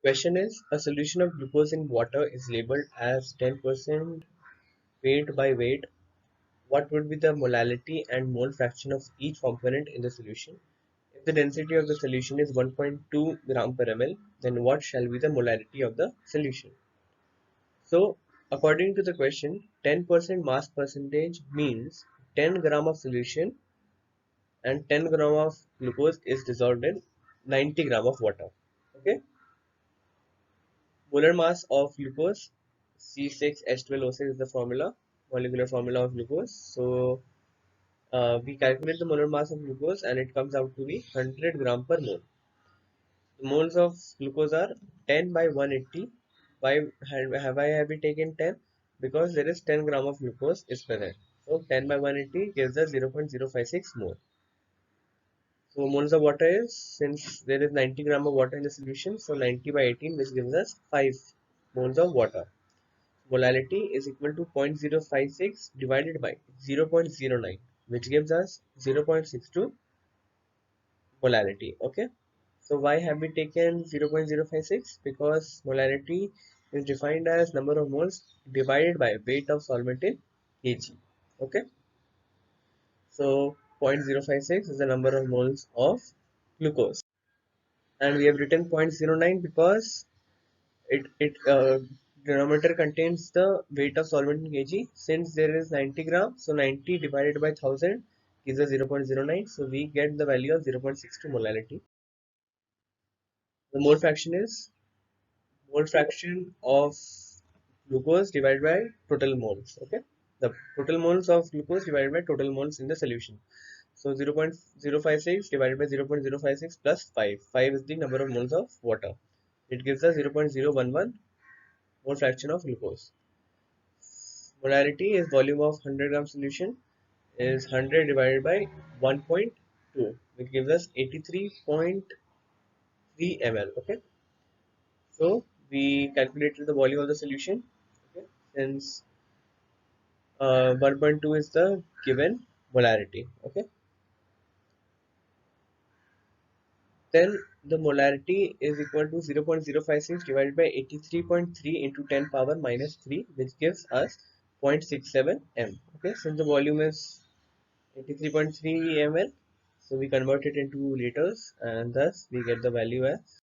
Question is, a solution of glucose in water is labeled as 10% weight by weight. What would be the molality and mole fraction of each component in the solution? If the density of the solution is 1.2 gram per ml, then what shall be the molality of the solution? So, according to the question, 10% mass percentage means 10 gram of solution and 10 gram of glucose is dissolved in 90 gram of water. Okay. Molar mass of glucose C6H12O6 is the formula, molecular formula of glucose. So we calculate the molar mass of glucose and it comes out to be 100 gram per mole. The moles of glucose are 10 by 180. Why have we taken 10? Because there is 10 gram of glucose is present. So 10 by 180 gives us 0.056 mole. So moles of water is, since there is 90 gram of water in the solution, so 90 by 18, which gives us 5 moles of water. Molality is equal to 0.056 divided by 0.09, which gives us 0.62 molality. Okay. So why have we taken 0.056? Because molality is defined as number of moles divided by weight of solvent in kg. Okay. So 0.056 is the number of moles of glucose. And we have written 0.09 because it denominator contains the weight of solvent in kg. Since there is 90 grams, so 90 divided by 1000 gives us 0.09. So we get the value of 0.62 molality. The mole fraction is mole fraction of glucose divided by total moles. Okay, the total moles of glucose divided by total moles in the solution. So 0.056 divided by 0.056 plus 5. 5 is the number of moles of water. It gives us 0.011 mole fraction of glucose. Molarity is volume of 100 gram solution is 100 divided by 1.2, which gives us 83.3 ml. Okay, so we calculated the volume of the solution. Okay, since 1.2 is the given molarity. Okay, then the molarity is equal to 0.056 divided by 83.3 into 10 power minus 3, which gives us 0.67 m. Okay, since the volume is 83.3 ml, so we convert it into liters and thus we get the value as